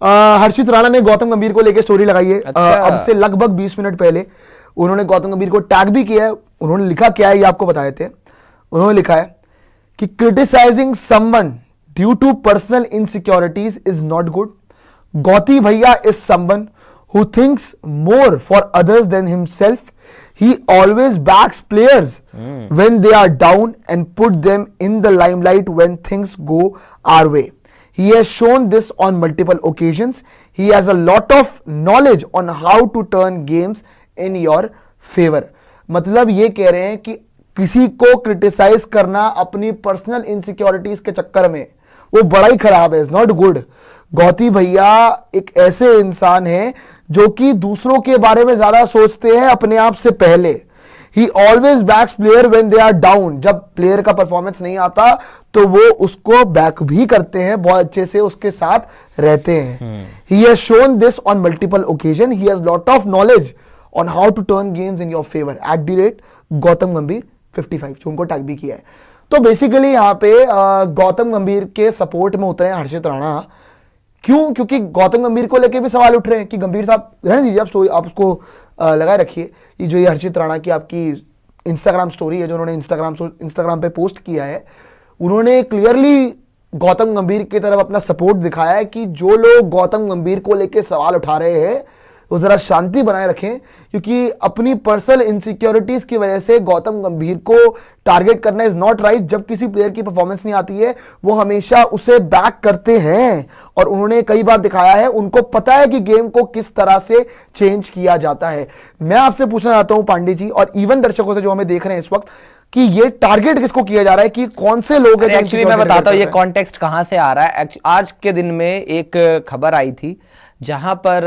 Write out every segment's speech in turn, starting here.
हर्षित राणा ने गौतम गंभीर को लेकर स्टोरी लगाई है। अच्छा। अब से लगभग 20 मिनट पहले उन्होंने गौतम गंभीर को टैग भी किया है। उन्होंने लिखा क्या है ये आपको बताए थे। उन्होंने लिखा है कि criticising someone due to personal insecurities is not good. Gauti भैया is someone who thinks more for others than himself. He always backs players when they are down and put them in the limelight when things go our way. He has shown this on multiple occasions. He has a lot of knowledge on how to turn games in your favor. मतलब ये कह रहे हैं कि किसी को criticise करना अपनी पर्सनल इनसिक्योरिटीज के चक्कर में वो बड़ा ही खराब है, इज नॉट गुड। गौती भैया एक ऐसे इंसान है जो कि दूसरों के बारे में ज्यादा सोचते हैं अपने आप से पहले। ही always backs player when they are down. जब प्लेयर का परफॉर्मेंस नहीं आता तो वो उसको बैक भी करते हैं, बहुत अच्छे से उसके साथ रहते हैं। He has shown this on multiple occasion. He has lot of knowledge on how to turn games in your favour @ Gautam Gambhir 55, जो उनको टैग भी किया है। तो बेसिकली यहाँ पे गौतम गंभीर के सपोर्ट में उतरे हैं हर्षित राणा। क्यों? क्योंकि गौतम गंभीर को लेके भी सवाल उठ रहे हैं कि गंभीर साहब रहने दीजिए, आप स्टोरी आप उसको लगाए रखिए। ये जो ये हर्षित राणा की आपकी इंस्टाग्राम स्टोरी है जो उन्होंने इंस्टाग्राम पे पोस्ट किया है, उन्होंने क्लियरली गौतम गंभीर की तरफ अपना सपोर्ट दिखाया है कि जो लोग गौतम गंभीर को लेके सवाल उठा रहे हैं वो जरा शांति बनाए रखें, क्योंकि अपनी पर्सनल इनसिक्योरिटीज की वजह से गौतम गंभीर को टारगेट करना इज नॉट राइट। जब किसी प्लेयर की परफॉर्मेंस नहीं आती है वो हमेशा उसे बैक करते हैं और उन्होंने कई बार दिखाया है, उनको पता है कि गेम को किस तरह से चेंज किया जाता है। मैं आपसे पूछना चाहता हूं पांडे जी और इवन दर्शकों से जो हमें देख रहे हैं इस वक्त कि ये टारगेट किसको किया जा रहा है, कि कौन से लोग हैं? एक्चुअली मैं बताता हूं ये कॉन्टेक्स्ट कहां से आ रहा है। आज के दिन में एक खबर आई थी जहां पर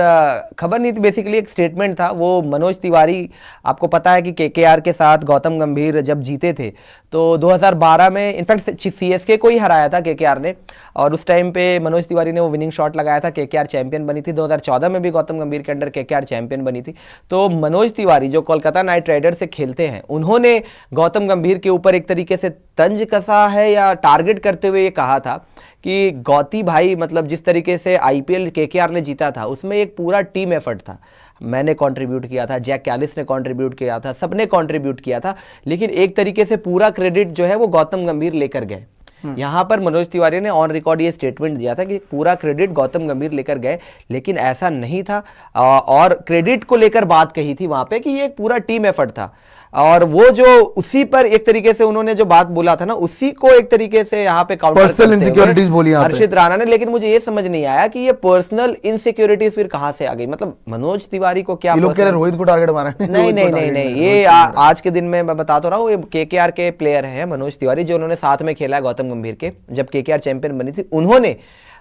खबर नहीं थी, बेसिकली एक स्टेटमेंट था। वो मनोज तिवारी, आपको पता है कि केकेआर के साथ गौतम गंभीर जब जीते थे तो 2012 में इनफैक्ट सीएसके को ही हराया था केकेआर ने, और उस टाइम पे मनोज तिवारी ने वो विनिंग शॉट लगाया था, केकेआर चैंपियन बनी थी। 2014 में भी गौतम गंभीर के अंडर केकेआर चैंपियन बनी थी। तो मनोज तिवारी जो कोलकाता नाइट राइडर से खेलते हैं, उन्होंने गौतम गंभीर के ऊपर एक तरीके से तंज कसा है या टारगेट करते हुए ये कहा था कि गौती भाई, मतलब जिस तरीके से आईपीएल केकेआर ने जीता था उसमें एक पूरा टीम एफर्ट था। मैंने कंट्रीब्यूट किया था, जैक कैलिस ने कंट्रीब्यूट किया था, सबने कंट्रीब्यूट किया था, लेकिन एक तरीके से पूरा क्रेडिट जो है वो गौतम गंभीर लेकर गए। यहां पर मनोज तिवारी ने ऑन रिकॉर्ड ये स्टेटमेंट दिया था कि पूरा क्रेडिट गौतम गंभीर लेकर गए, लेकिन ऐसा नहीं था। और क्रेडिट को लेकर बात कही थी वहां पे कि ये एक पूरा टीम एफर्ट था, और वो जो उसी पर एक तरीके से उन्होंने जो बात बोला था ना, उसी को एक तरीके से यहाँ पे काउंटर पर्सनल इनसिक्योरिटीज बोली हर्षित राणा ने। लेकिन मुझे ये समझ नहीं आया कि ये पर्सनल इनसिक्योरिटीज फिर कहां से आ गई। मतलब मनोज तिवारी को क्या, लोग कह रहे रोहित को टारगेट मारा है? नहीं, ये आज के दिन में मैं बताता रहा हूँ, केकेआर के प्लेयर हैं मनोज तिवारी, जो उन्होंने साथ में खेला है गौतम गंभीर के जब केकेआर चैंपियन बनी थी। उन्होंने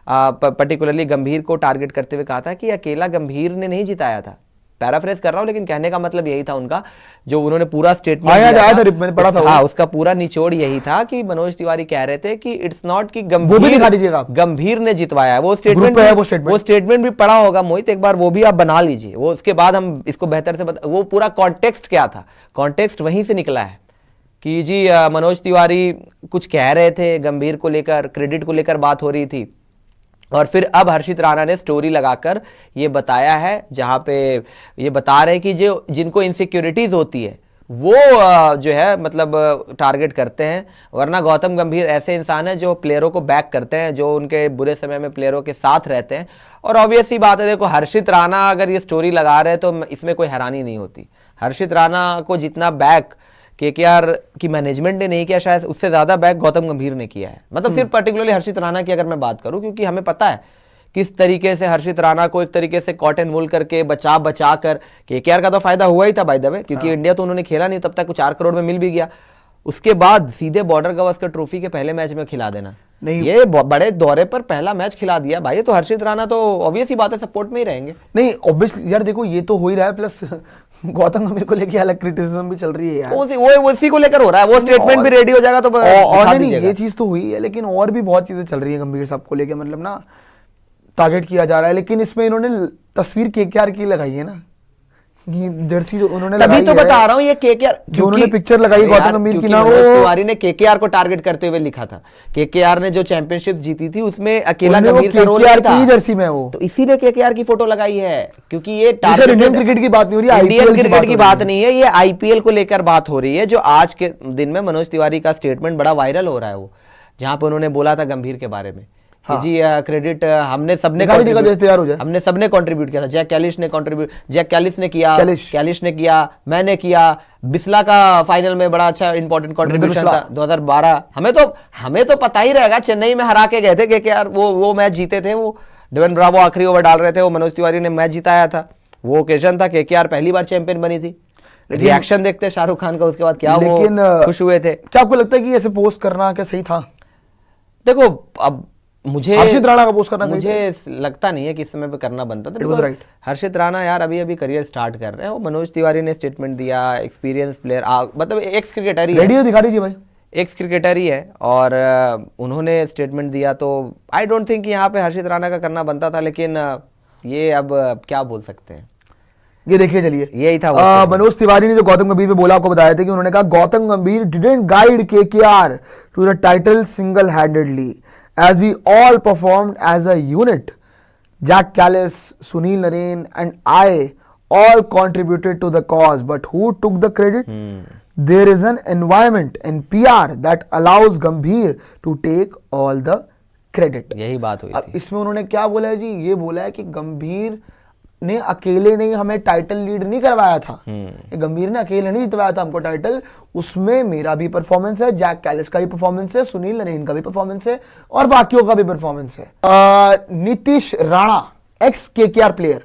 पर्टिकुलरली गंभीर को टारगेट करते हुए कहा था कि अकेला गंभीर ने नहीं जिताया था। पैराफ्रेज कर रहा हूं, लेकिन कहने का मतलब यही था उनका, जो उन्होंने पूरा स्टेटमेंट मैंने पढ़ा था। हाँ, उसका पूरा निचोड़ यही था कि मनोज तिवारी कह रहे थे कि इट्स नॉट कि गंभीर ने जितवाया है। वो स्टेटमेंट भी पढ़ा होगा मोहित, एक बार वो भी आप बना लीजिए, वो उसके बाद हम इसको बेहतर से वो पूरा कॉन्टेक्स्ट क्या था, कॉन्टेक्स्ट वहीं से निकला है कि जी मनोज तिवारी कुछ कह रहे थे गंभीर को लेकर, क्रेडिट को लेकर बात हो रही थी, और फिर अब हर्षित राणा ने स्टोरी लगाकर ये बताया है जहां पे ये बता रहे हैं कि जो जिनको इनसिक्योरिटीज होती है वो जो है मतलब टारगेट करते हैं, वरना गौतम गंभीर ऐसे इंसान है जो प्लेयरों को बैक करते हैं, जो उनके बुरे समय में प्लेयरों के साथ रहते हैं। और ऑब्वियस ही बात है, देखो हर्षित राणा अगर ये स्टोरी लगा रहे हैं तो इसमें कोई हैरानी नहीं होती। हर्षित राणा को जितना बैक केकेआर की मैनेजमेंट ने नहीं किया, शायद उससे ज्यादा बैक गौतम गंभीर ने किया है। मतलब सिर्फ पर्टिकुलरली हर्षित राणा की अगर मैं बात करूं, क्योंकि हमें पता है किस तरीके से हर्षित राणा को एक तरीके से कॉटन वूल करके बचा कर, केकेआर का तो फायदा हुआ ही था बाय द वे, क्योंकि इंडिया तो उन्होंने खेला नहीं तब तक, 4 करोड़ में मिल भी गया। उसके बाद सीधे बॉर्डर गवास्कर ट्रॉफी के पहले मैच में खिला देना, नहीं ये बड़े दौरे पर पहला मैच खिला दिया भाई, तो हर्षित राणा तो ऑब्वियस ही बात है सपोर्ट में ही रहेंगे। नहीं ऑब्वियसली यार, देखो ये तो हो ही रहा है, प्लस गौतम गंभीर को लेके अलग क्रिटिसिज्म भी चल रही है यार। वो उसी को लेकर हो रहा है, वो स्टेटमेंट भी रेडी हो जाएगा तो और नहीं, ये चीज तो हुई है, लेकिन और भी बहुत चीजें चल रही है गंभीर साहब को लेके, मतलब ना टारगेट किया जा रहा है। लेकिन इसमें इन्होंने तस्वीर केकेआर की लगाई है ना, जर्सी जो उन्होंने तभी तो बता रहा हूँ ये केकेआर, जो उन्होंने पिक्चर लगाई गौतम गंभीर की ना, वो मनोज तिवारी ने केकेआर को टारगेट करते हुए लिखा था। केकेआर ने जो चैंपियनशिप जीती थी उसमें अकेला गंभीर का रोल नहीं था, जर्सी में वो, तो इसीलिए केकेआर की फोटो लगाई है, क्योंकि ये इंडियन क्रिकेट की बात नहीं हो रही है, इंडियन क्रिकेट की बात नहीं है, ये आईपीएल को लेकर बात हो रही है, जो आज के दिन में मनोज तिवारी का स्टेटमेंट बड़ा वायरल हो रहा है, वो जहां पे उन्होंने बोला था गंभीर के बारे में। हाँ। जी क्रेडिट हमने सबने कंट्रीब्यूट किया था। जैक कैलिस ने किया, कैलिस ने किया, मैंने किया, बिस्ला का फाइनल में बड़ा अच्छा इंपॉर्टेंट कंट्रीब्यूशन था 2012। हमें तो पता ही रहेगा, चेन्नई में हरा के गए थे केकेआर, वो मैच जीते थे, वो डेवन ब्रावो आखिरी ओवर डाल रहे थे, वो मनोज तिवारी ने मैच जिताया था, वो ओकेजन था, केकेआर पहली बार चैंपियन बनी थी। रिएक्शन देखते शाहरुख खान का उसके बाद, क्या वो खुश हुए थे। क्या आपको लगता है कि ऐसे पोस्ट करना क्या सही था? देखो अब हर्षित राणा का पोस्ट करना मुझे लगता नहीं है कि इस समय पे करना बनता था। हर्षित राणा यार अभी करियर स्टार्ट कर रहे हैं, वो मनोज तिवारी ने स्टेटमेंट दिया, एक्सपीरियंस प्लेयर, मतलब एक्स क्रिकेटर ही है, रेडियो दिखा दीजिए भाई, एक्स क्रिकेटर ही है, और उन्होंने स्टेटमेंट दिया, तो आई डोंट थिंक यहाँ पे हर्षित राणा का करना बनता था, लेकिन ये अब क्या बोल सकते हैं, ये देखिए, चलिए यही था। मनोज तिवारी ने जो गौतम गंभीर पे बोला, आपको बताया था कि उन्होंने कहा Gautam Gambhir didn't guide KKR to the title single handedly as we all performed as a unit. Jack Callis, Sunil Narine and I all contributed to the cause, but who took the credit? There is an environment and PR that allows Gambhir to take all the credit. यही बात हुई थी। इसमें उन्होंने क्या बोला है जी? ये बोला है कि गंभीर ने अकेले नहीं हमें टाइटल लीड नहीं करवाया था, गंभीर ने अकेले नहीं जितवाया था हमको टाइटल, उसमें मेरा भी परफॉर्मेंस है, जैक कैलिस का भी परफॉर्मेंस है, सुनील नरेन का भी परफॉर्मेंस है, और बाकियों का भी परफॉर्मेंस है। Nitish Rana x KKR player,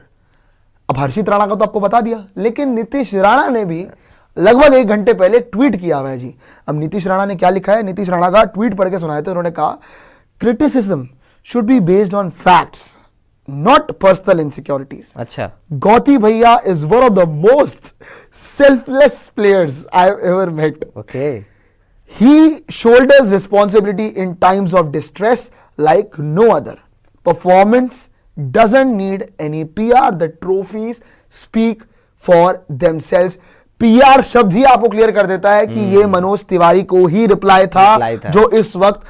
अब हर्षित राणा का तो आपको बता दिया, लेकिन नीतीश राणा ने भी लगभग 1 घंटे पहले ट्वीट किया हुआ है जी। अब नीतीश राणा ने क्या लिखा है, नीतीश राणा का ट्वीट पढ़ के सुनाए थे। उन्होंने कहा criticism should be based on facts, not personal insecurities. अच्छा, Gauti Bhaiya is one of the most selfless players I've ever met. Okay. He shoulders responsibility in times of distress like no other. Performance doesn't need any PR. The trophies speak for themselves. PR शब्द ही आपको clear कर देता है कि ये मनोज तिवारी को ही reply था, जो इस वक्त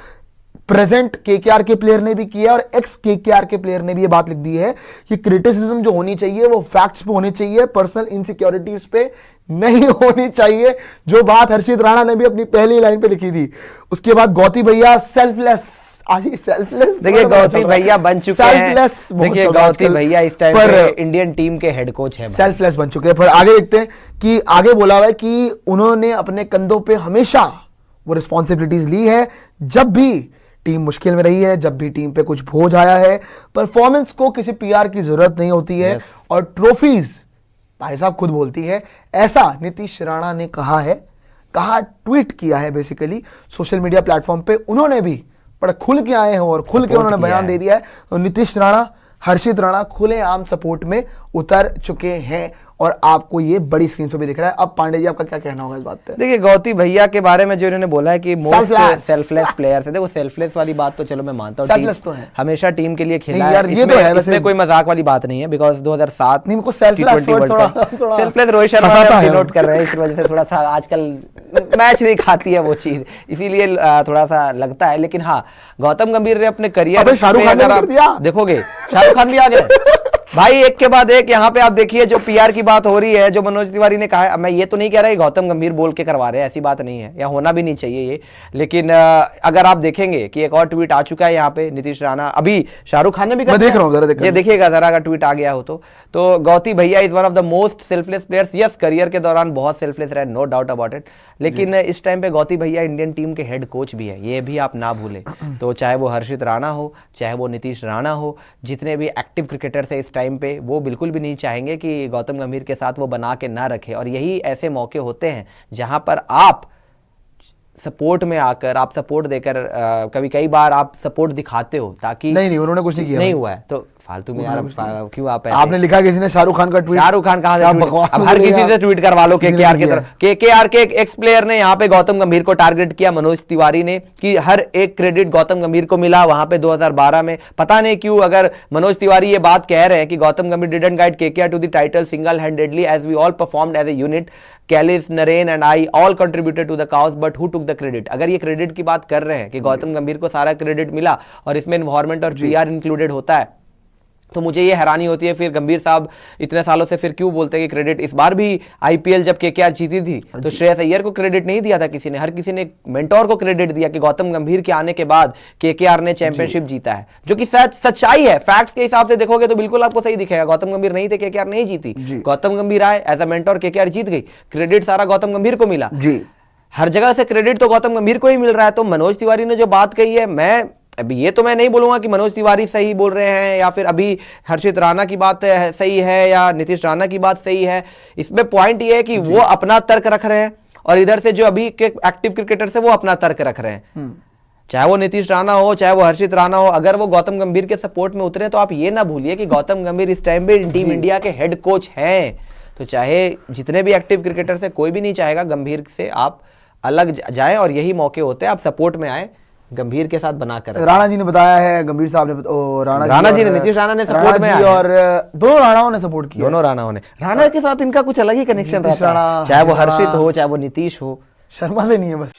प्रेजेंट केकेआर के प्लेयर ने भी किया और एक्स केकेआर के प्लेयर ने भी ये बात लिख दी है कि क्रिटिसिज्म जो होनी चाहिए वो फैक्ट्स पे होनी चाहिए, पर्सनल इनसिक्योरिटीज पे नहीं होनी चाहिए, जो बात हर्षित राणा ने भी अपनी पहली लाइन पे लिखी थी। उसके बाद गौती भैया सेल्फलेस, सेल्फलेस देखिए गौती भैया बन चुके हैं, देखिए गौती भैया इस टाइम पर इंडियन टीम के हेड कोच हैं, सेल्फलेस बन चुके हैं। पर आगे देखते हैं कि आगे बोला हुआ है कि उन्होंने अपने कंधों पे हमेशा वो रिस्पॉन्सिबिलिटीज ली है, जब भी टीम मुश्किल में रही है, जब भी टीम पे कुछ बोझ आया है। परफॉर्मेंस को किसी पीआर की जरूरत नहीं होती है, और ट्रॉफीज भाई साहब खुद बोलती है, ऐसा नीतीश राणा ने कहा है, ट्वीट किया है बेसिकली सोशल मीडिया प्लेटफॉर्म पे। उन्होंने भी बड़ा खुल के आए हैं और खुल के उन्होंने बयान दे दिया है। तो नीतीश राणा, हर्षित राणा खुलेआम सपोर्ट में उतर चुके हैं, और आपको ये बड़ी स्क्रीन पे भी दिख रहा है। अब पांडे जी आपका क्या कहना होगा इस बात पे? देखिए गौती भैया के बारे में जो इन्होंने बोला है कि मोस्ट सेल्फलेस प्लेयर थे, देखो सेल्फलेस वाली बात तो चलो मैं मानता हूँ, सेल्फलेस तो है, हमेशा टीम के लिए खेला है, ये तो है, इसमें कोई मजाक वाली बात नहीं है, बिकॉज 2007 नहीं, सेल्फलेस रोहित शर्मा डिनोट कर रहे हैं, इस वजह से थोड़ा सा आजकल मैच नहीं खाती है वो चीज, इसीलिए थोड़ा सा लगता है। लेकिन हाँ, गौतम गंभीर ने अपने करियर, शाहरुख खान देखोगे, शाहरुख खान भी आ गए भाई, एक के बाद एक। यहाँ पे आप देखिए जो पीआर की बात हो रही है, जो मनोज तिवारी ने कहा है, मैं ये तो नहीं कह रहा गौतम गंभीर बोल के करवा रहे हैं, ऐसी बात नहीं है, या होना भी नहीं चाहिए ये, लेकिन अगर आप देखेंगे कि एक और ट्वीट आ चुका है यहाँ पे नीतीश राणा, अभी शाहरुख खान ने भी देख रहा हूँ, ये देखिएगा जरा, अगर ट्वीट आ गया हो तो गौती भैया is one of the most selfless players. Yes, career के दौरान बहुत सेल्फलेस रहे, नो डाउट अबाउट इट, लेकिन इस टाइम पे गौती भैया इंडियन टीम के हेड कोच भी है, ये भी आप ना भूलें। तो चाहे वो हर्षित राणा हो, चाहे वो नीतीश राणा हो, जितने भी एक्टिव क्रिकेटर्स है इस टाइम पे, वो बिल्कुल भी नहीं चाहेंगे कि गौतम गंभीर के साथ वो बना के ना रखे। और यही ऐसे मौके होते हैं जहां पर आप सपोर्ट में आकर, आप सपोर्ट देकर, कई बार आप सपोर्ट दिखाते हो, ताकि नहीं उन्होंने कुछ नहीं किया, नहीं हुआ है तो फालतू में यार, क्यों आप आपने लिखा किसी ने शाहरुख खान का ट्वीट, शाहरुख खान कहाँ से ट्वीट? अब हर किसी से ट्वीट करवा लो केकेआर की तरफ। केकेआर के एक एक्स प्लेयर ने यहाँ पे गौतम गंभीर को टारगेट किया, मनोज तिवारी ने, कि हर एक क्रेडिट गौतम गंभीर को मिला वहां पे 2012 में। पता नहीं क्यों, अगर मनोज तिवारी ये बात कह रहे हैं कि Gautam Gambhir didn't guide KKR to the title single handedly as we all performed as a unit, Kallis, Narine and I all contributed to the cause, but who took the credit. अगर ये क्रेडिट की बात कर रहे हैं कि गौतम गंभीर को सारा क्रेडिट मिला और इसमें इन्वायरमेंट और पीआर इंक्लूडेड होता है, तो मुझे ये हैरानी होती है फिर गंभीर साहब इतने सालों से फिर क्यों बोलते हैं कि क्रेडिट। इस बार भी आईपीएल जब केकेआर जीती थी तो श्रेयस अय्यर को क्रेडिट नहीं दिया था किसी ने, हर किसी ने मेंटोर को क्रेडिट दिया कि गौतम गंभीर के आने के बाद केकेआर ने चैंपियनशिप जीता है, जो कि सच्चाई है। फैक्ट्स के हिसाब से देखोगे तो बिल्कुल आपको सही दिखेगा। गौतम गंभीर नहीं थे, केकेआर नहीं जीती। गौतम गंभीर आए एज अ मेंटोर, केकेआर जीत गई, क्रेडिट सारा गौतम गंभीर को मिला। हर जगह से क्रेडिट तो गौतम गंभीर को ही मिल रहा है। तो मनोज तिवारी ने जो बात कही है, मैं अभी ये तो मैं नहीं बोलूंगा कि मनोज तिवारी सही बोल रहे हैं या फिर अभी हर्षित राणा की बात सही है या नीतीश राणा की बात सही है। इसमें पॉइंट ये है कि वो अपना तर्क रख रहे हैं और इधर से जो अभी के एक्टिव क्रिकेटर्स है वो अपना तर्क रख रहे हैं। चाहे वो नीतीश राणा हो, चाहे वो हर्षित राणा हो, अगर वो गौतम गंभीर के सपोर्ट में उतरे तो आप ये ना भूलिए कि गौतम गंभीर इस टाइम पे टीम इंडिया के हेड कोच हैं। तो चाहे जितने भी एक्टिव क्रिकेटर्स है, कोई भी नहीं चाहेगा गंभीर से आप अलग जाएं, और यही मौके होते हैं आप सपोर्ट में आए, गंभीर के साथ बनाकर। राणा जी ने बताया है, गंभीर साहब ने, राणा जी ने, नीतीश राणा ने सपोर्ट में आए और दोनों राणाओं ने सपोर्ट किया। दोनों राणाओं ने, राणा के साथ इनका कुछ अलग ही कनेक्शन रहता है, चाहे वो हर्षित हो, चाहे वो नीतीश हो। शर्मा से नहीं है बस।